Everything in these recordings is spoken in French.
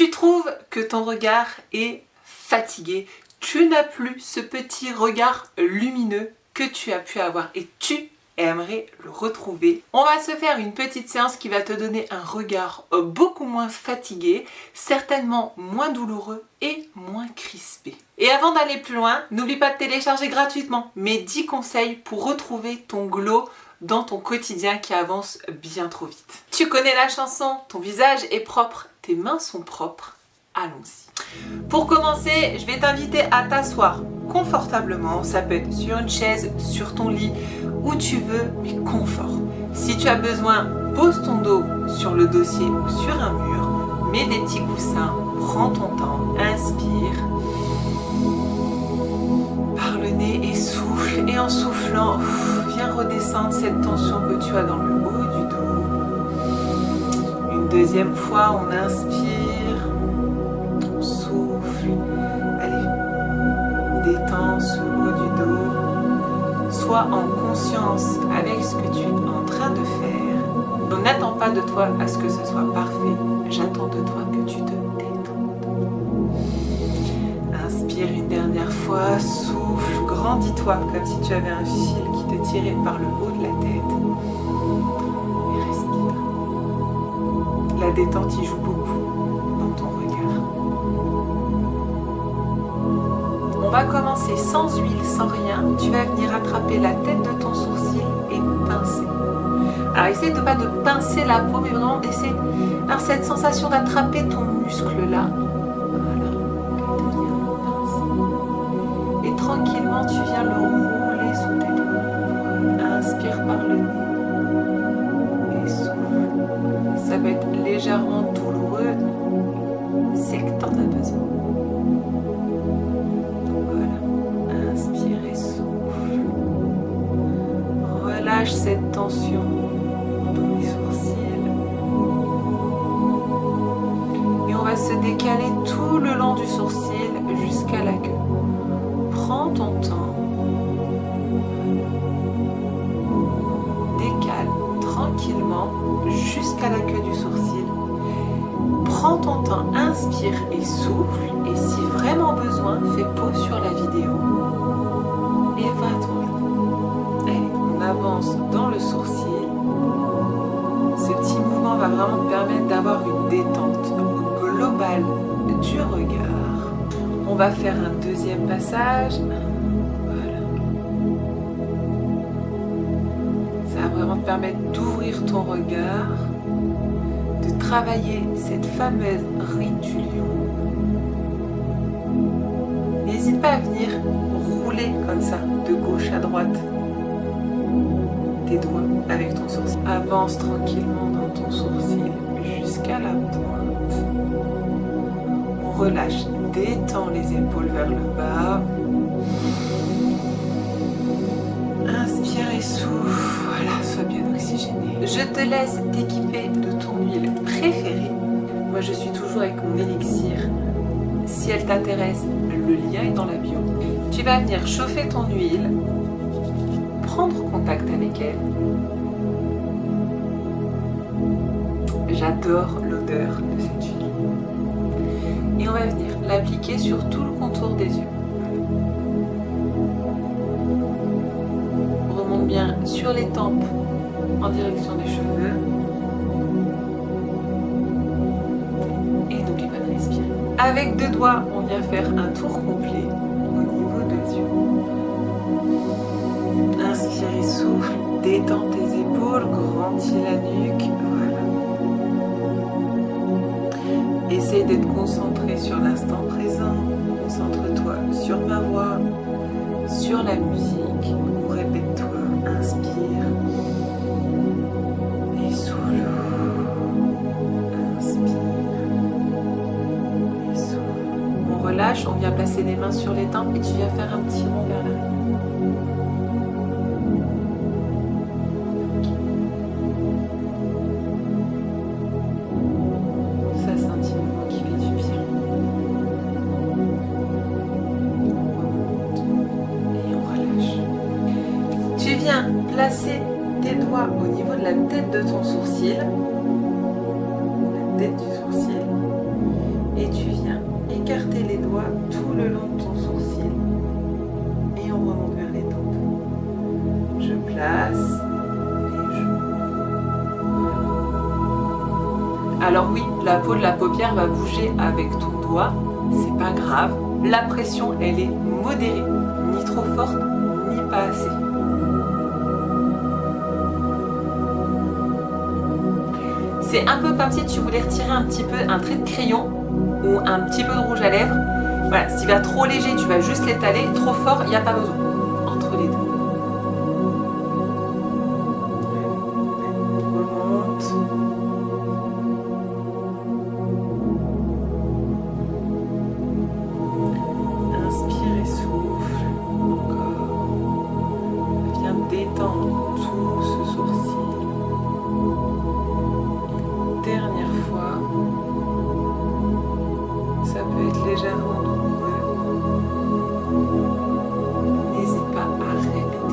Tu trouves que ton regard est fatigué. Tu n'as plus ce petit regard lumineux que tu as pu avoir et tu aimerais le retrouver. On va se faire une petite séance qui va te donner un regard beaucoup moins fatigué, certainement moins douloureux et moins crispé. Et avant d'aller plus loin, n'oublie pas de télécharger gratuitement mes 10 conseils pour retrouver ton glow dans ton quotidien qui avance bien trop vite. Tu connais la chanson, ton visage est propre, tes mains sont propres, allons-y. Pour commencer, je vais t'inviter à t'asseoir confortablement, ça peut être sur une chaise, sur ton lit, où tu veux, mais confort. Si tu as besoin, pose ton dos sur le dossier ou sur un mur, mets des petits coussins, prends ton temps, inspire par le nez et souffle, et en soufflant, viens redescendre cette tension que tu as dans le haut du dos. Une deuxième fois, on inspire, on souffle, allez, détends ce haut du dos, sois en conscience avec ce que tu es en train de faire. On n'attend pas de toi à ce que ce soit parfait, j'attends de toi que tu te détendes. Inspire une dernière fois, souffle, grandis-toi comme si tu avais un fil qui te tirait par le haut de la tête. Et respire. La détente y joue beaucoup dans ton regard. On va commencer sans huile, sans rien. Tu vas venir attraper la tête de ton sourcil et pincer. Alors essaye de pas de pincer la peau, mais vraiment d'essayer d'avoir cette sensation d'attraper ton muscle là. Voilà. Et tranquillement, tu viens le rouler sous tes doigts. Inspire par le nez. Et souffle. Ça peut être légèrement douloureux. C'est que tu en as besoin. Inspire et souffle. Relâche cette tension dans les sourcils. Et on va se décaler tout le long du sourcil jusqu'à la queue. Prends ton temps. Décale tranquillement jusqu'à la queue du sourcil. Prends ton temps, inspire et souffle. Et si vraiment besoin, fais pause sur la vidéo. Et va-t'en. Allez, on avance dans le sourcil. Ce petit mouvement va vraiment te permettre d'avoir une détente globale du regard. On va faire un deuxième passage. Voilà. Ça va vraiment te permettre d'ouvrir ton regard, de travailler cette fameuse ride du lion. N'hésite pas à venir rouler comme ça, de gauche à droite, tes doigts avec ton sourcil. Avance tranquillement dans ton sourcil jusqu'à la pointe. On relâche, détends les épaules vers le bas. Inspire et souffle, voilà, sois bien oxygéné. Je te laisse t'équiper de ton huile préférée. Moi je suis toujours avec mon élixir. Si elle t'intéresse, le lien est dans la bio. Tu vas venir chauffer ton huile, prendre contact avec elle. J'adore l'odeur de cette huile. Et on va venir l'appliquer sur tout le contour des yeux. On remonte bien sur les tempes en direction des cheveux. Et n'oublie pas de respirer. Avec deux doigts, on vient faire un tour complet au niveau des yeux. Inspire et souffle, détends tes épaules, grandis la nuque. Voilà. Essaye d'être concentré sur l'instant présent. Concentre-toi sur ma voix, sur la musique. Ou répète-toi, inspire et souffle. Relâche, on vient placer les mains sur les tempes et tu viens faire un petit rond vers l'arrière. Ça c'est un petit mouvement qui fait du bien. On remonte et on relâche. Tu viens placer tes doigts au niveau de la tête de ton sourcil. La tête du sourcil. tu viens écarter les doigts tout le long de ton sourcil et on remonte vers les tempes. Je place et j'ouvre. Alors oui, la peau de la paupière va bouger avec ton doigt, c'est pas grave. La pression, elle est modérée, ni trop forte, ni pas assez. C'est un peu comme si tu voulais retirer un petit peu un trait de crayon ou un petit peu de rouge à lèvres. Voilà, s'il va trop léger, tu vas juste l'étaler. Trop fort, il n'y a pas besoin. Entre les deux. Remonte. Inspire et souffle. Encore. Viens détendre tout ce sourcil. Dernière fois, ça peut être légèrement douloureux. N'hésite pas à répéter.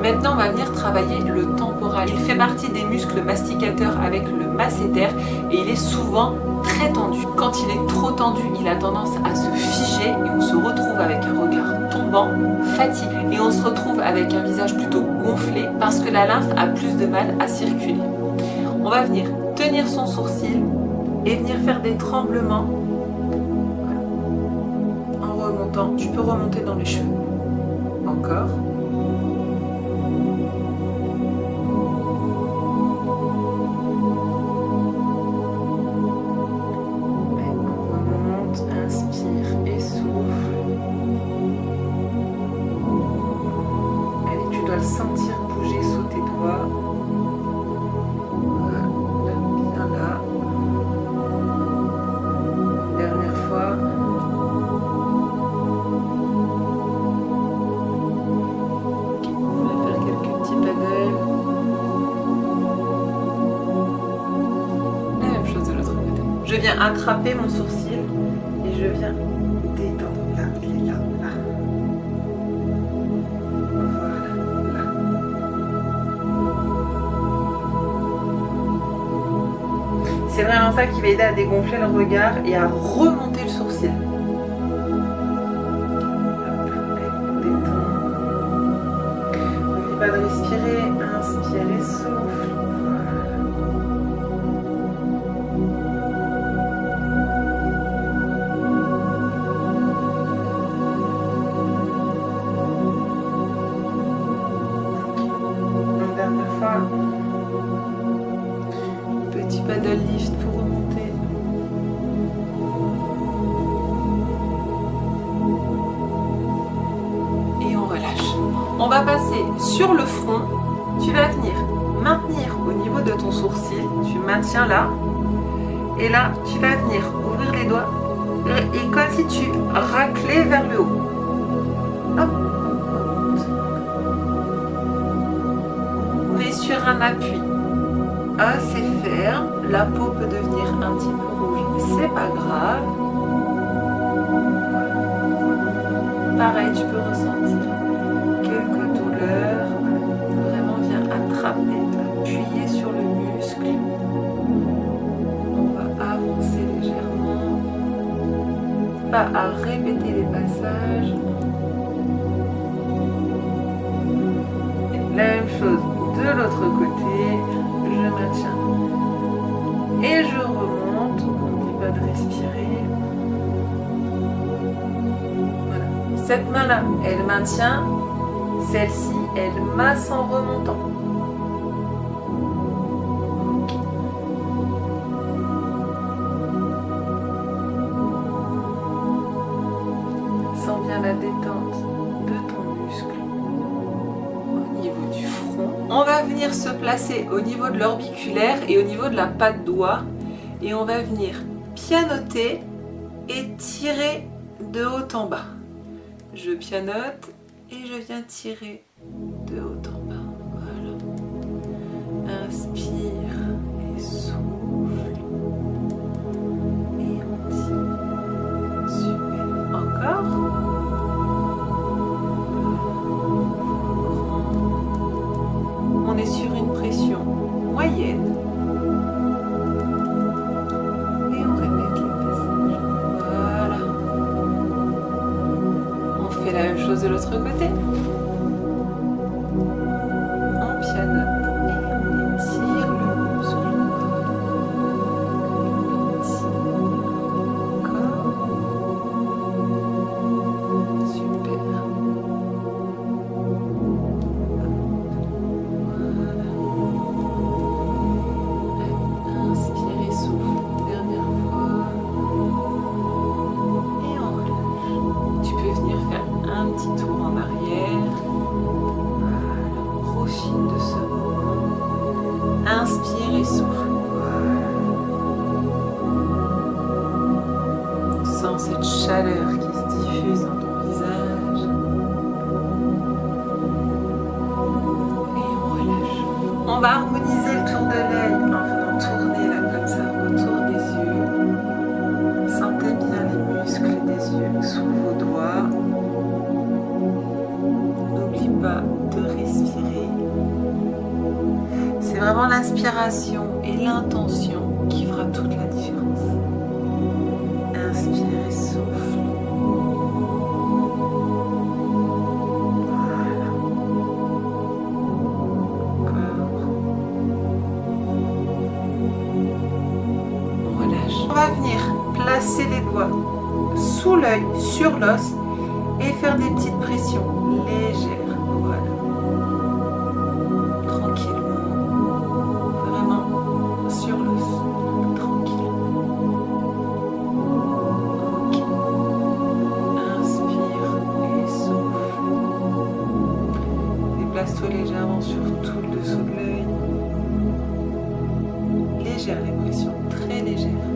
Maintenant, on va venir travailler le temporal. Il fait partie des muscles masticateurs avec le masséter et il est souvent très tendu. Quand il est trop tendu, il a tendance à se figer et on se retrouve avec un regard tombant, fatigué et on se retrouve avec un visage plutôt gonflé parce que la lymphe a plus de mal à circuler. On va venir tenir son sourcil et venir faire des tremblements en remontant. Tu peux remonter dans les cheveux. Encore. Et on remonte, inspire et souffle. Allez, tu dois le sentir bouger sous tes doigts. Je viens attraper mon sourcil et je viens détendre. Là, il est là, là. Voilà, là. C'est vraiment ça qui va aider à dégonfler le regard et à remonter le sourcil. Hop, détends. N'oublie pas de respirer, inspire et souffle. Petit paddle lift pour remonter. Et on relâche. On va passer sur le front. Tu vas venir maintenir au niveau de ton sourcil. Tu maintiens là. Et là, tu vas venir ouvrir les doigts. Et comme si tu raclais vers le haut. Hop. On est sur un appui assez ferme, la peau peut devenir un petit peu rouge, c'est pas grave. Pareil, tu peux ressentir quelques douleurs. Vraiment, viens attraper, appuyer sur le muscle. On va avancer légèrement. Pas à répéter les passages. Et la même chose de l'autre côté. Je maintiens et je remonte. N'oublie pas de respirer. Voilà. Cette main-là, elle maintient. Celle-ci, elle masse en remontant. Okay. Sens bien la détente de ton muscle au niveau du front. On va venir se placer au niveau de l'orbiculaire et au niveau de la patte doigt et on va venir pianoter et tirer de haut en bas. Je pianote et je viens tirer de haut en bas. Voilà. Inspire et souffle. Et on tire. Super. Encore. On est sur une pression moyenne. Et on répète. chose de l'autre côté. On pianote et on étire le muscle. Encore. Super. Voilà. Inspire et souffle. Dernière fois. Et on relâche. Tu peux venir faire un petit tour en arrière. Voilà. Profite de ce moment. Inspire et souffle. Voilà. Sens cette chaleur qui se diffuse dans ton visage. Et on relâche. On va harmoniser le tour de l'œil en venant tourner là comme ça autour des yeux. Sentez bien les muscles des yeux sous vos doigts. N'oublie pas de respirer. C'est vraiment l'inspiration et l'intention qui fera toute la différence. Inspire et souffle. Voilà. Encore. On relâche. On va venir placer les doigts sous l'œil, sur l'os et faire des petites pressions légères. Voilà. Tranquillement. Vraiment sur l'os. Tranquille. Ok. Inspire et souffle. Déplace-toi légèrement sur tout le dessous de l'œil. Légère les pressions, très légère.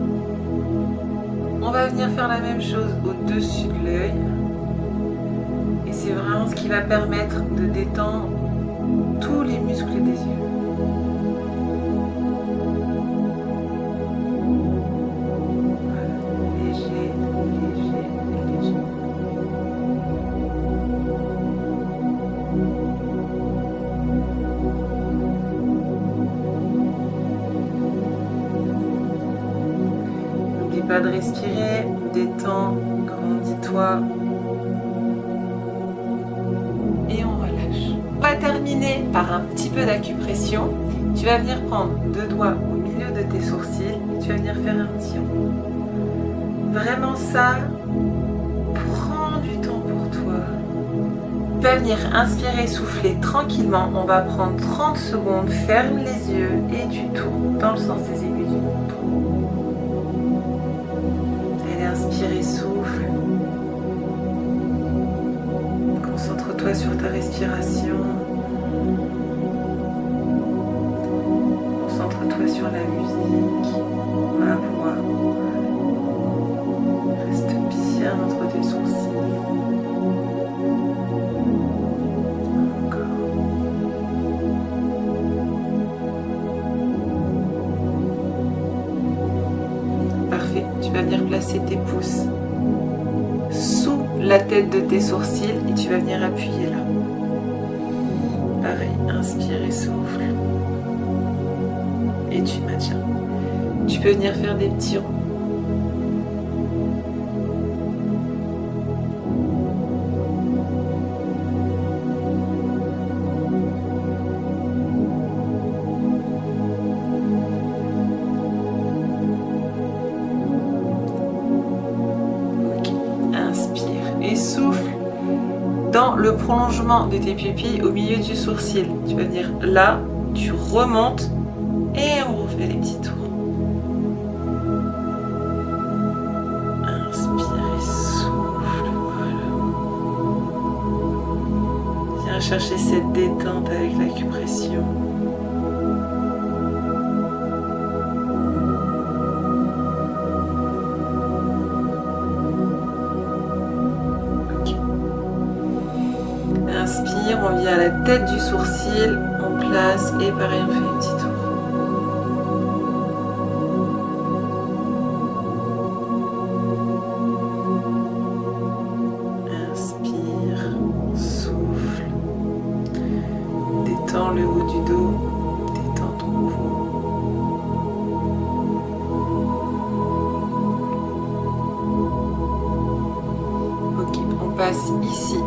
On va venir faire la même chose au-dessus de l'œil. Et c'est vraiment ce qui va permettre de détendre tous les muscles des yeux. Voilà. Léger, léger, léger. N'oublie pas de respirer, détends, grandis-toi. Et on relâche. On va terminer par un petit peu d'acupression. Tu vas venir prendre deux doigts au milieu de tes sourcils et tu vas venir faire un petit rond. Vraiment ça, prends du temps pour toi. Tu vas venir inspirer, souffler tranquillement. On va prendre 30 secondes, ferme les yeux et tu tournes dans le sens des aiguilles du montre. Allez, inspire et souffle. Concentre-toi sur ta respiration. Concentre-toi sur la musique, ma voix. Reste bien entre tes sourcils. Encore. Parfait. Tu vas venir placer tes pouces sous la tête de tes sourcils et tu vas venir appuyer là. Pareil, inspire et souffle. Et tu maintiens. Tu peux venir faire des petits ronds. Et souffle dans le prolongement de tes pupilles au milieu du sourcil. Tu vas venir là, tu remontes et on refait les petits tours. Inspire et souffle. Voilà. Viens chercher cette détente avec l'acupression. Inspire, on vient à la tête du sourcil, on place et pareil on fait un petit tour. Inspire, souffle, détends le haut du dos, détends ton cou. Ok, on passe ici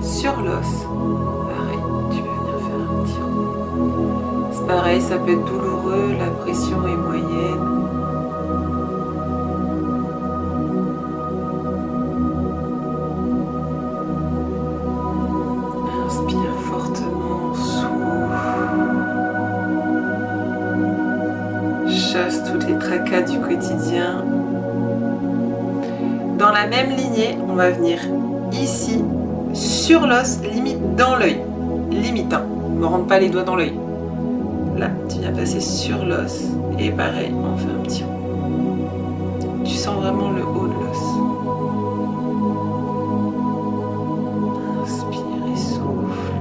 sur l'os. Pareil, tu vas venir faire un petit rond. C'est pareil, ça peut être douloureux, la pression est moyenne. Inspire fortement, souffle. Chasse tous les tracas du quotidien. Dans la même lignée, on va venir ici, sur l'os, limite dans l'œil. Limite, hein. Ne rentre pas les doigts dans l'œil. Là, tu viens passer sur l'os. Et pareil, on fait un petit rond. Tu sens vraiment le haut de l'os. Inspire et souffle.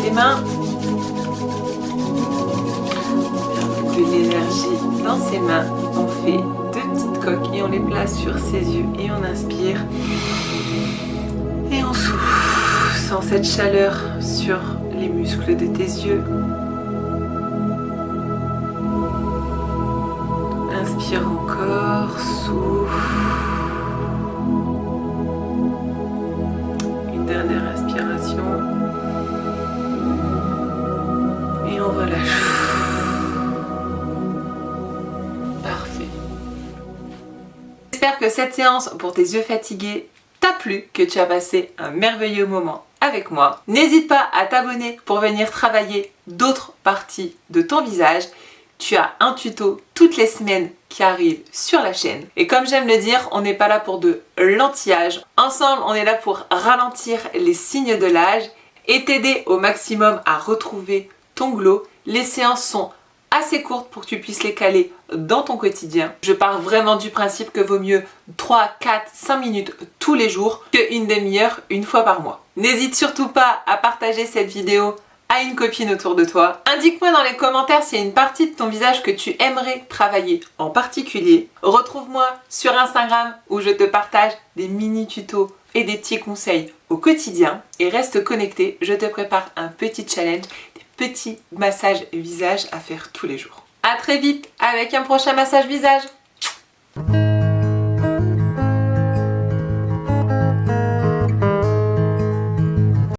Les mains, on met de l'énergie dans ses mains, on fait 2 petites coques et on les place sur ses yeux et on inspire et on souffle, sens cette chaleur sur les muscles de tes yeux. Inspire encore, souffle. Une dernière inspiration. On relâche. Parfait. J'espère que cette séance pour tes yeux fatigués t'a plu, que tu as passé un merveilleux moment avec moi. N'hésite pas à t'abonner pour venir travailler d'autres parties de ton visage. Tu as un tuto toutes les semaines qui arrive sur la chaîne. Et comme j'aime le dire, on n'est pas là pour de l'anti-âge. Ensemble, on est là pour ralentir les signes de l'âge et t'aider au maximum à retrouver ton glow. Les séances sont assez courtes pour que tu puisses les caler dans ton quotidien. Je pars vraiment du principe que vaut mieux 3, 4, 5 minutes tous les jours qu'une demi-heure une fois par mois. N'hésite surtout pas à partager cette vidéo à une copine autour de toi. Indique-moi dans les commentaires s'il y a une partie de ton visage que tu aimerais travailler en particulier. Retrouve-moi sur Instagram où je te partage des mini tutos et des petits conseils au quotidien. Et reste connecté, je te prépare un petit challenge, des petits massages visage à faire tous les jours. A très vite avec un prochain massage visage.